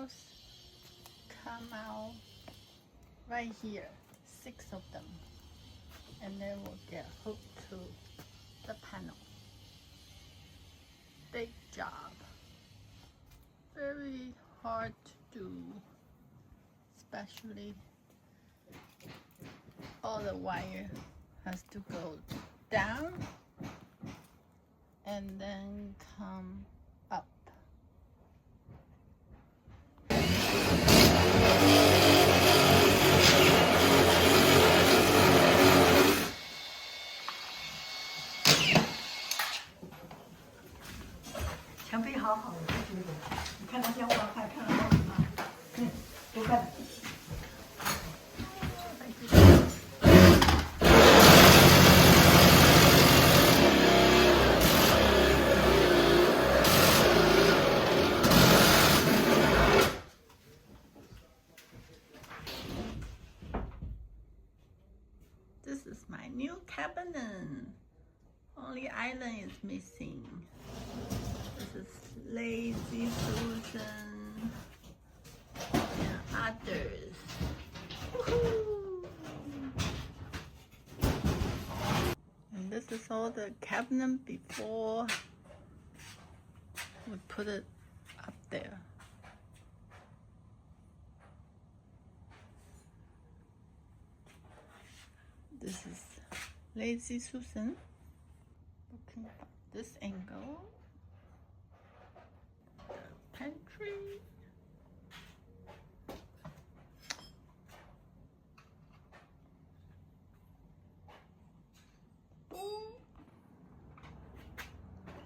cables come out right here, 6 of them, and they will get hooked to the panel. Big job, very hard to do, especially all the wire has to go down and then come up. This is my new cabinet. Only island is missing. This is Lazy Susan and others. And this is all the cabinet before we put it up there. This is Lazy Susan. Looking from this angle. The pantry. Boom.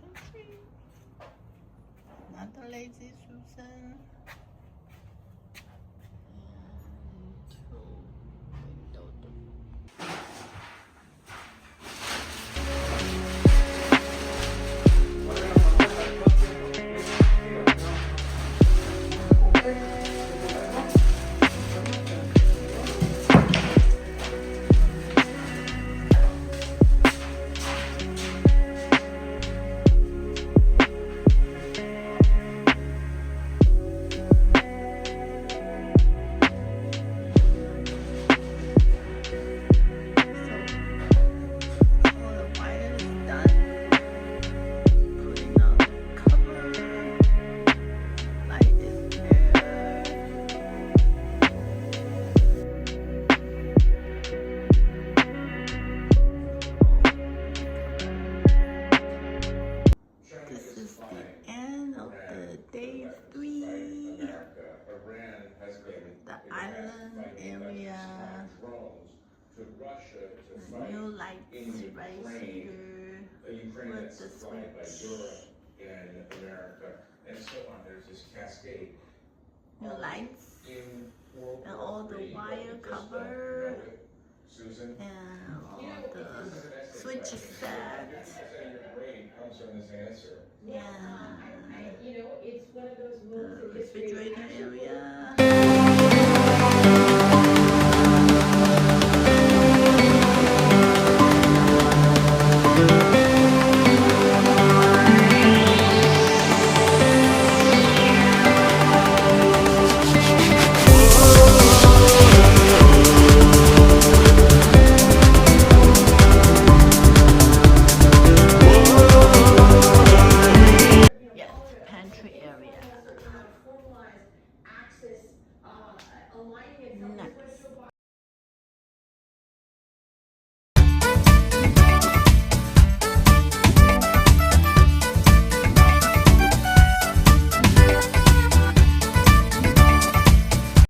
Pantry. Another Lazy Susan. Day 3, the island area, new lights right here with the switch, new lights, and all the wire cover, and all the switch set. Yeah, the refrigerator area.